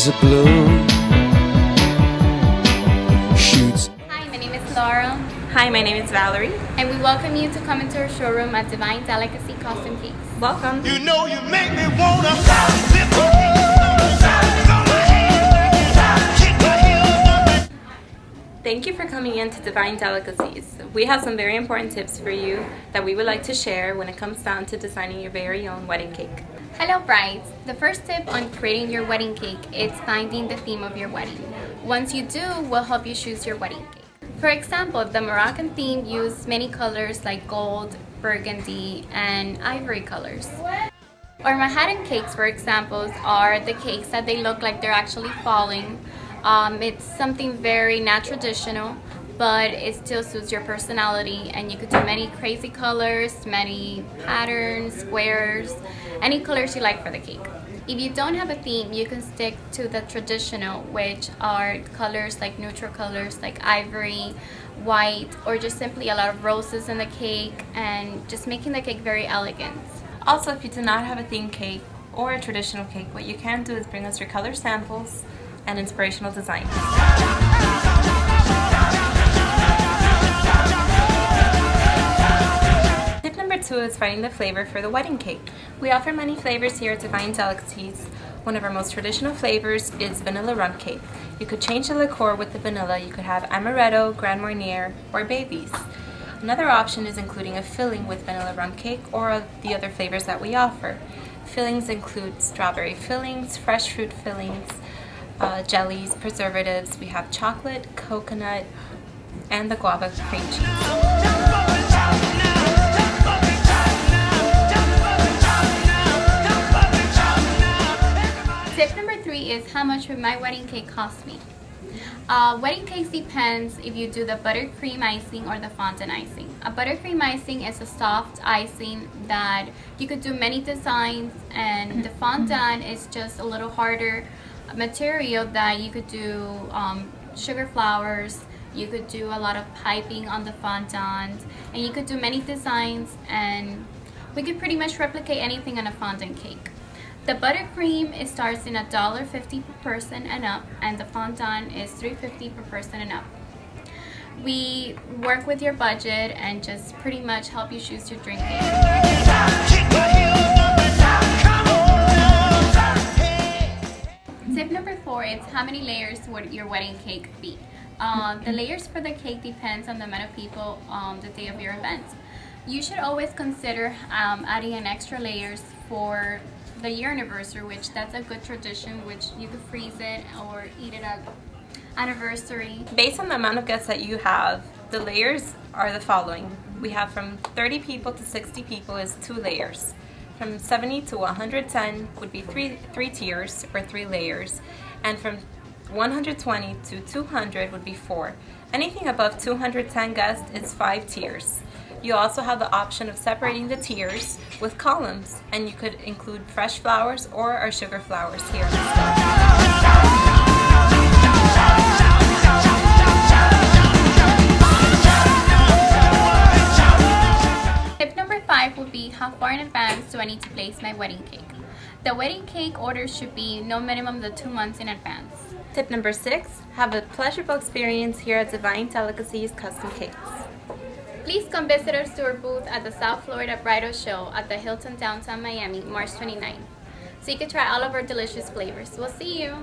is a bloom. Shoots. Hi, my name is Laura, Hi, my name is Valerie. and we welcome you to come into our showroom at Divine Delicacy Custom Cakes. Welcome. You know you make me wanna Thank you for coming in to Divine Delicacies. We have some very important tips for you that we would like to share when it comes down to designing your very own wedding cake. Hello brides! The first tip on creating your wedding cake is finding the theme of your wedding. Once you do, we'll help you choose your wedding cake. For example, the Moroccan theme used many colors like gold, burgundy, and ivory colors. Or Manhattan cakes, for example, are the cakes that they look like they're actually falling. It's something very not traditional, but it still suits your personality, and you could do many crazy colors, many patterns, squares, any colors you like for the cake. If you don't have a theme, you can stick to the traditional, which are colors like neutral colors like ivory, white, or just simply a lot of roses in the cake, and just making the cake very elegant. Also, if you do not have a theme cake or a traditional cake, what you can do is bring us your color samples and inspirational designs. Tip number 2 is finding the flavor for the wedding cake. We offer many flavors here at Divine Delicacies. One of our most traditional flavors is vanilla rum cake. You could change the liqueur with the vanilla. You could have amaretto, Grand Marnier, or Baileys. Another option is including a filling with vanilla rum cake or the other flavors that we offer. Fillings include strawberry fillings, fresh fruit fillings, jellies, preservatives. We have chocolate, coconut, and the guava cream cheese. Tip number 3 is how much would my wedding cake cost me? Wedding cakes depends if you do the buttercream icing or the fondant icing. A buttercream icing is a soft icing that you could do many designs, and the fondant is just a little harder material that you could do sugar flowers. You could do a lot of piping on the fondant, and you could do many designs, and we could pretty much replicate anything on a fondant cake. The buttercream, it starts in $1.50 per person and up, and the fondant is $3.50 per person and up. We work with your budget and just pretty much help you choose your drink cake. Tip number 4 is how many layers would your wedding cake be? The layers for the cake depends on the amount of people the day of your event. You should always consider adding an extra layers for the year anniversary, which that's a good tradition, which you could freeze it or eat it at anniversary. Based on the amount of guests that you have, the layers are the following. We have from 30 people to 60 people is 2 layers. From 70 to 110 would be three tiers or 3 layers. And from 120 to 200 would be 4. Anything above 210 guests is 5 tiers. You also have the option of separating the tiers with columns, and you could include fresh flowers or our sugar flowers here. Tip number 5 would be how far in advance do I need to place my wedding cake? The wedding cake order should be no minimum than 2 months in advance. Tip number 6, have a pleasurable experience here at Divine Delicacies Custom Cakes. Please come visit us to our booth at the South Florida Bridal Show at the Hilton Downtown Miami, March 29th. So you can try all of our delicious flavors. We'll see you!